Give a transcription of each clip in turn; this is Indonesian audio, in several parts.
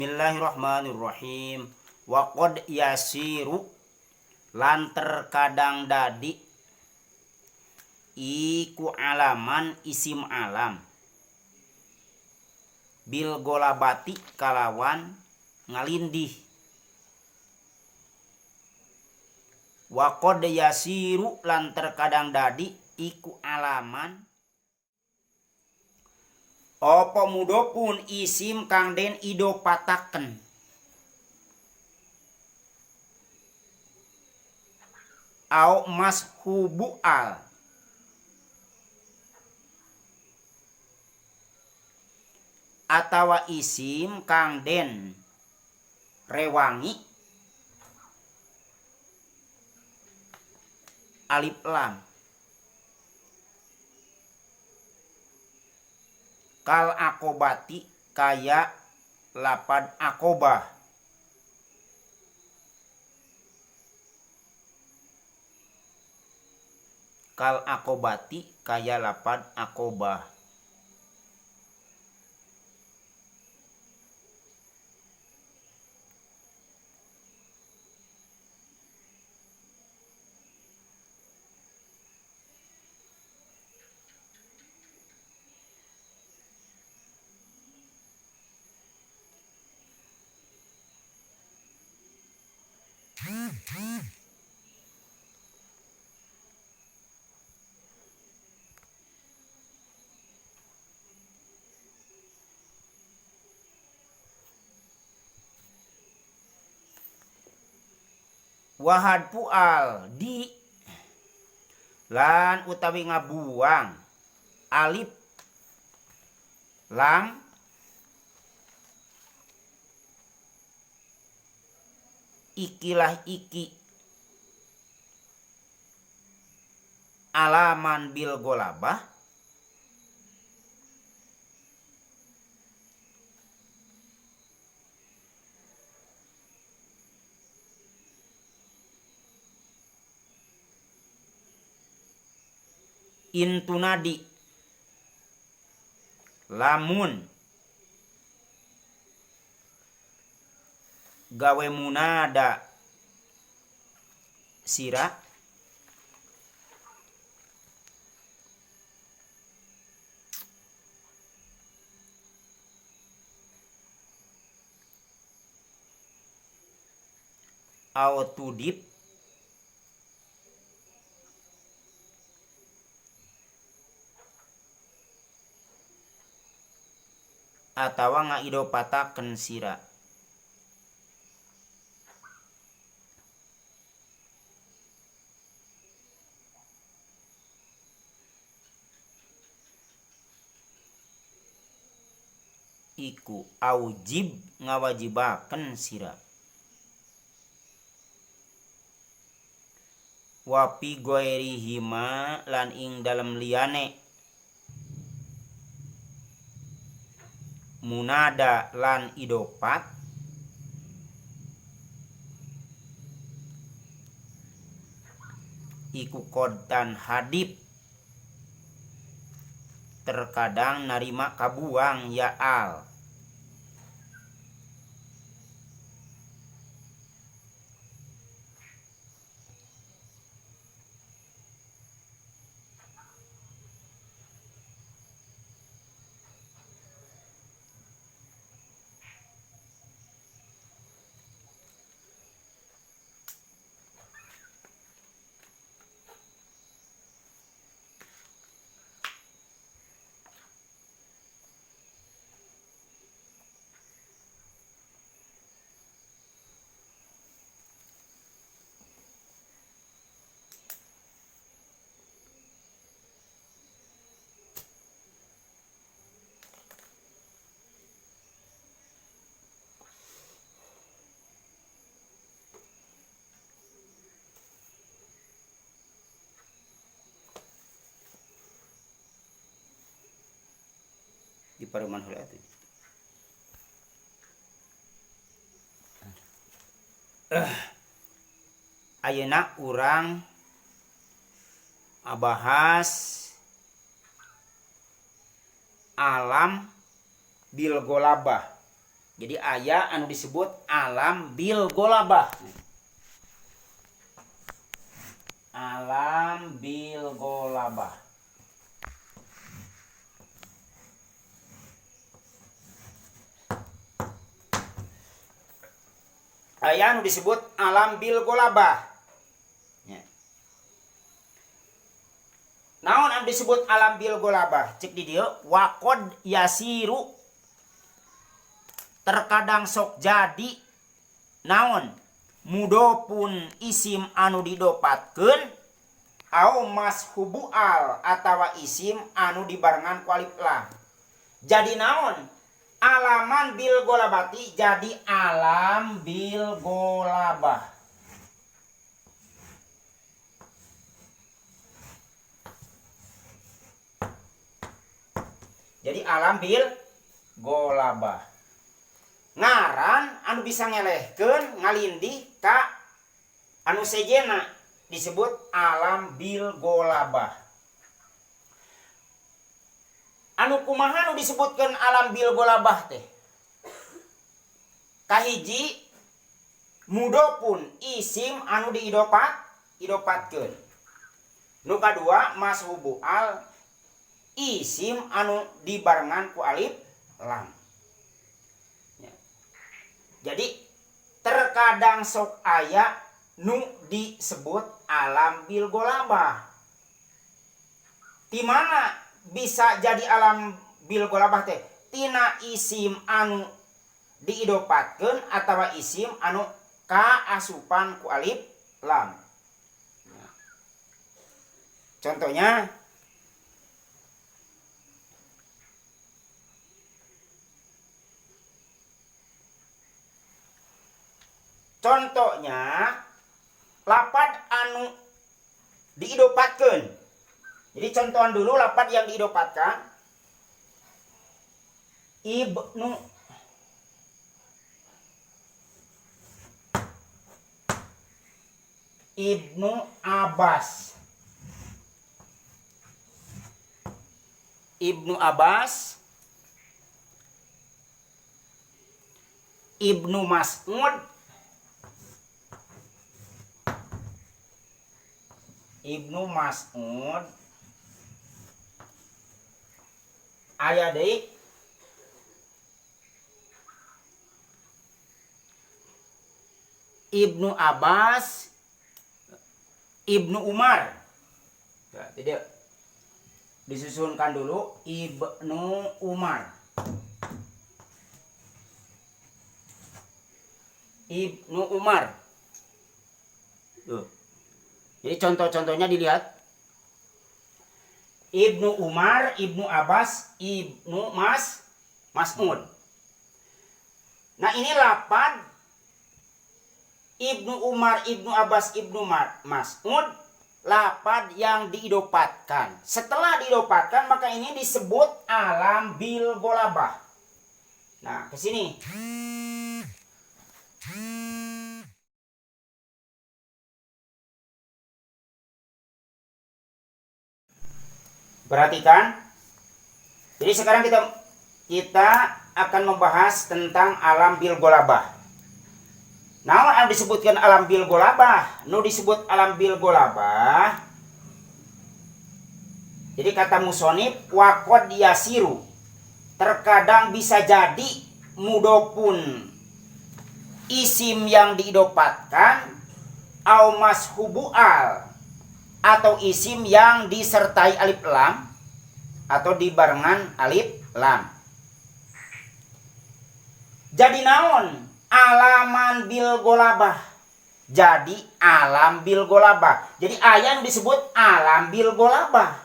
Bismillahirrahmanirrahim. Wa qad yasiru lan terkadang dadi iku alaman isim alam bil golabati kalawan ngalindih. Wa qad yasiru lan terkadang dadi iku alaman apa mudopun isim kang den idopataken au mashubu al atawa isim kang den rewangi alif lam kal akobati kaya lapad akobah kal akobati kaya lapad akobah. Wahad pual di lan utawi ngabuang alif lam ikilah iki alaman bil golabah intunadi lamun gawe munada sira au tudip atawa ngaidopataken sira iku aujib ngawajibaken sira wapi goirihima lan ing dalem liyane munada lan idopat iku kod dan hadib terkadang narima kabuang ya al di paruman hula itu. Ayeuna urang abahas alam bil golabah Jadi aya anu disebut alam bil golabah. Alam bil golabah. Aya anu disebut alam bil golabah. Naon anu disebut alam bil golabah? Cek di dieu waqad yasiru, terkadang sok jadi naon mudopun isim anu didopatkeun au mashubu al atawa isim anu dibarengan ku alif lam. Jadi naon? Alaman bil golabati jadi alam bil golabah. Jadi alam bil golabah. Ngaran anu bisa ngelehkeun ngalindih ka anu sejena disebut alam bil golabah. Anu kumaha anu disebutkeun alam bil golabah teh? Kahiji mudopun isim anu diidopatkeun. Nu kadua mashubu al isim anu dibarengan ku alif lam. Jadi terkadang sok aya nu disebut alam bil golabah. Di mana bisa jadi alam bil golabah teh? Tina isim anu diidopatkeun atawa isim anu kaasupan ku alif lam. Contohnya lapad anu diidopatkeun. Jadi contohan dulu lapad yang diidopatkan. Ibnu Abbas. Ibnu Abbas. Ibnu Mas'ud. Ibnu Mas'ud. Aya deui Ibnu Abbas, Ibnu Umar. Ya, tidak disusunkan dulu Ibnu Umar. Ibnu Umar. Tuh. Jadi contoh-contohnya dilihat. Ibnu Umar, Ibnu Abbas, Ibnu Mas'ud. Nah ini lapad Ibnu Umar, Ibnu Abbas, Ibnu Mas'ud, lapad yang diidopatkan. Setelah diidopatkan maka ini disebut alam bil golabah. Nah ke sini. Perhatikan. Jadi sekarang kita akan membahas tentang alam bil golabah. Naon anu disebutkan alam bil golabah? Nu disebut alam bil golabah. Jadi kata musonif waqad yasiru. Terkadang bisa jadi mudopun isim yang diidopatkan au mashubu al atau isim yang disertai alif lam atau dibarengan alif lam. Jadi naon? Alaman bil golabah. Jadi alam bil golabah. Jadi aya disebut alam bil golabah.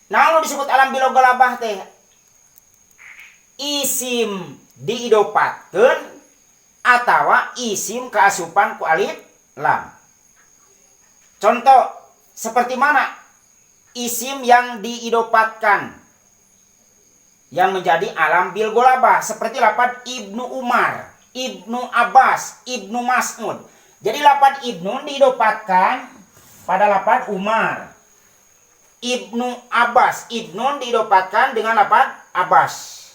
Naon disebut alam bil golabah teh? Isim diidopatkeun atawa isim kaasupan ku alif lam. Contoh seperti mana isim yang diidopatkan yang menjadi alam bil golabah seperti lapad Ibnu Umar, Ibnu Abbas, Ibnu Mas'ud. Jadi lapad Ibnu diidopatkan pada lapad Umar. Ibnu Abbas, Ibnu diidopatkan dengan lapad Abbas.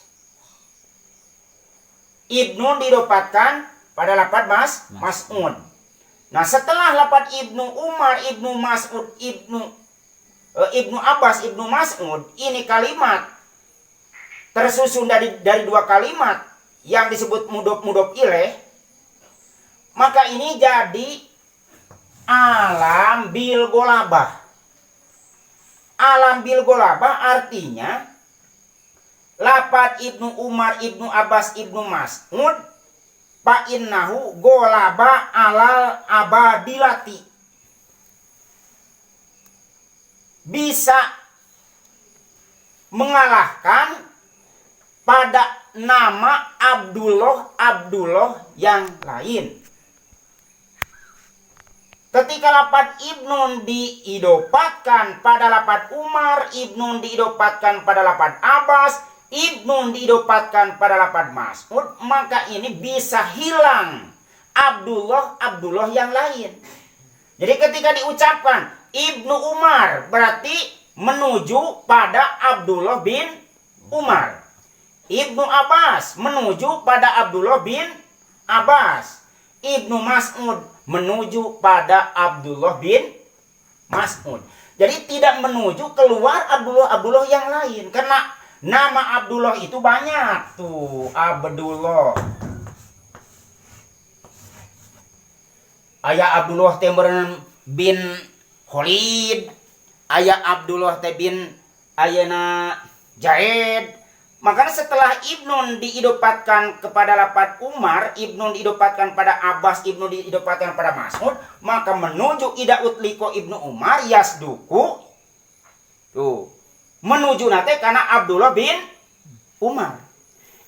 Ibnu didapatkan pada lafaz Mas'ud. Nah, setelah lafaz Ibnu Umar, Ibnu Mas'ud, Ibnu Abbas, Ibnu Mas'ud, ini kalimat tersusun dari dua kalimat yang disebut mudhof ilaih, maka ini jadi alam bil golabah. Alam bil golabah artinya lafaz Ibnu Umar, Ibnu Abbas, Ibnu Mas'ud fa innahu golaba alal abadilati, bisa mengalahkan pada nama Abdullah yang lain. Ketika lafaz Ibnun diidopatkan pada lafaz Umar, Ibnun diidopatkan pada lafaz Abbas, Ibnun diidopatkan pada lafaz Mas'ud, maka ini bisa hilang Abdullah yang lain. Jadi ketika diucapkan Ibnu Umar berarti menuju pada Abdullah bin Umar. Ibnu Abbas menuju pada Abdullah bin Abbas. Ibnu Mas'ud menuju pada Abdullah bin Mas'ud. Jadi tidak menuju keluar Abdullah yang lain, karena nama Abdullah itu banyak tuh. Abdullah, aya Abdullah bin Khalid, aya Abdullah bin ayana Zaid. Makanya setelah Ibnun diidopatkan kepada lafaz Umar, Ibnun diidopatkan pada Abbas, Ibnun diidopatkan pada Mas'ud, maka menuju ida utliko Ibnu Umar yasduku. Tuh. Menuju nate karena Abdullah bin Umar.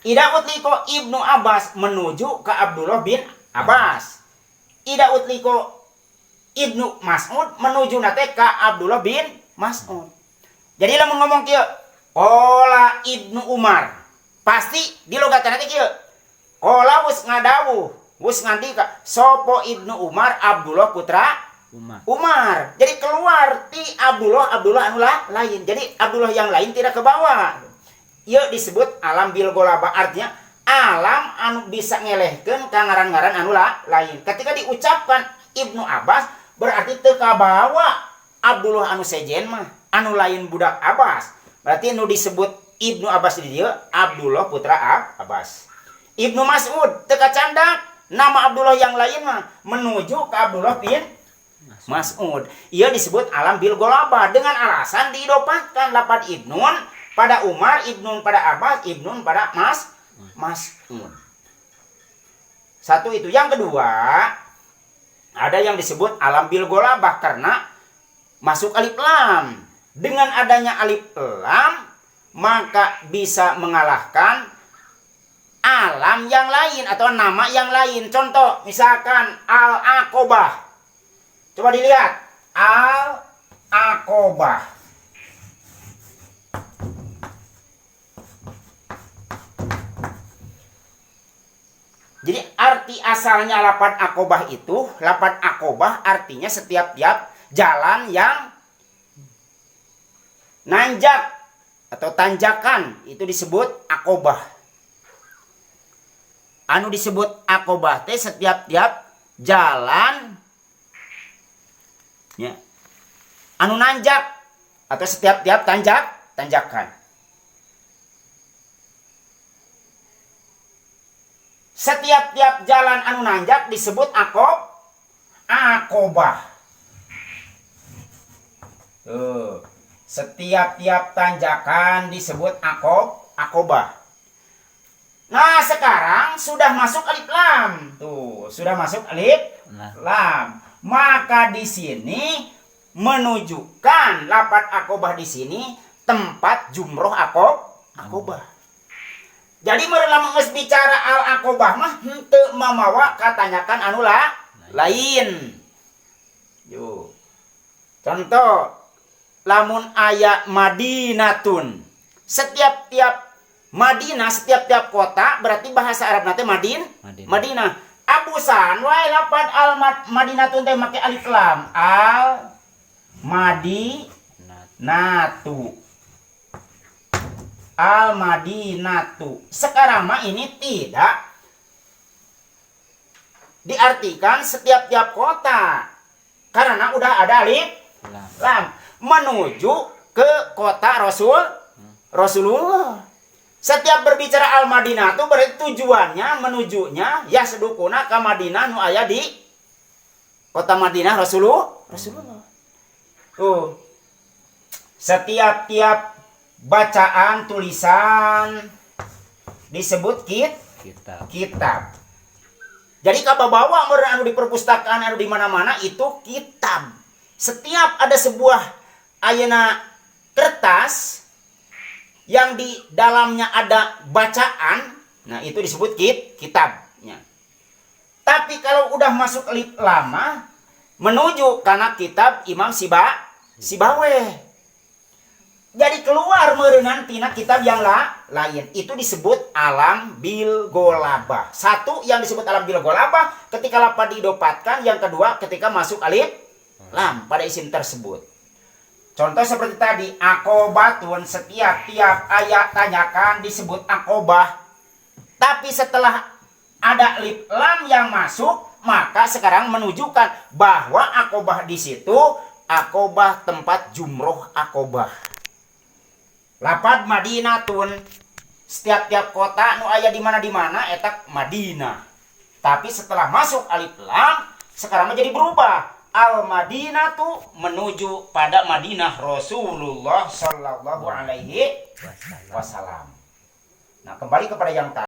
Ida utliko Ibnu Abbas menuju ke Abdullah bin Abbas. Ida utliko Ibnu Mas'ud menuju nate ke Abdullah bin Mas'ud. Jadi lamun ngomong kieu Ola Ibnu Umar, pasti di logatan nanti kieu. Ola wis ngadawuh, wis ngandika sopo Ibnu Umar Abdullah putra Umar. Jadi keluar ti Abdullah anu lain. Jadi Abdullah yang lain tidak ke bawah. Ieu disebut alam bil golabah, artinya alam anu bisa ngelehkeun ka ngaran-ngaran anu lain. Ketika diucapkan Ibnu Abbas berarti teu ka bawah Abdullah anu sejen mah, anu lain budak Abbas. Berarti nu disebut Ibnu Abbas di dia Abdullah putra Abbas. Ibnu Mas'ud teka candak nama Abdullah yang lain mah menuju ke Abdullah bin Mas'ud. Ia disebut alam bil golabah dengan alasan diidopatkan lafaz Ibnun pada Umar, Ibnun pada Abbas, Ibnun pada Mas'ud. Satu itu. Yang kedua, ada yang disebut alam bil golabah karena masuk alif lam. Dengan adanya alif lam maka bisa mengalahkan alam yang lain atau nama yang lain. Contoh misalkan Al-Aqobah. Coba dilihat Al-Aqobah. Jadi arti asalnya lafaz Aqobah itu, lafaz Aqobah artinya setiap-tiap jalan yang nanjak atau tanjakan, itu disebut Aqobah. Anu disebut Aqobah teh setiap-tiap jalan ya, anu nanjak atau setiap-tiap tanjakan. Setiap-tiap jalan anu nanjak disebut Aqobah. Setiap-tiap tanjakan disebut Aqobah. Nah, sekarang sudah masuk alif lam. Tuh, sudah masuk alif lam. Maka di sini menunjukkan lafaz Aqobah di sini tempat jumroh Aqobah. Jadi lamun geus bicara Al-Aqobah mah henteu mamawa katanyakan anu lain. Yo. Contoh lamun aya Madinatun. Setiap-tiap Madinah, setiap-tiap kota berarti bahasa Arab nate Madinah. Abusan wae lafaz Madinatun teh make alif lam. Al-Madinatu. Sekarang mah ini tidak diartikan setiap-tiap kota. Karena udah ada alif lam menuju ke kota Rasulullah. Setiap berbicara Al-Madinah itu berarti tujuannya menujunya ya sedukuna ke Madinah nu aya di kota Madinah Rasulullah. Tuh. Setiap-tiap bacaan tulisan disebut kitab. Jadi kababawa meureun anu di perpustakaan anu di mana-mana itu kitab. Setiap ada sebuah ayeuna kertas yang di dalamnya ada bacaan, nah itu disebut kitabnya. Tapi kalau udah masuk alif lam menuju karena kitab Imam Sibaweh. Jadi keluar meureunnan tina kitab yang lain. Itu disebut alam bil golabah. Satu yang disebut alam bil golabah ketika lafaz diidopatkan, yang kedua ketika masuk alif lam pada isim tersebut. Contoh seperti tadi, akobatun, setiap-tiap ayat tanyakan disebut akobah. Tapi setelah ada alif lam yang masuk, maka sekarang menunjukkan bahwa akobah di situ akobah tempat jumroh akobah. Lapad Madinatun, setiap-tiap kota nu aya di mana etak Madinah. Tapi setelah masuk alif lam, sekarang menjadi berubah. Al-Madinah tuh menuju pada Madinah Rasulullah Sallallahu Alaihi Wasallam. Nah, kembali kepada yang tadi.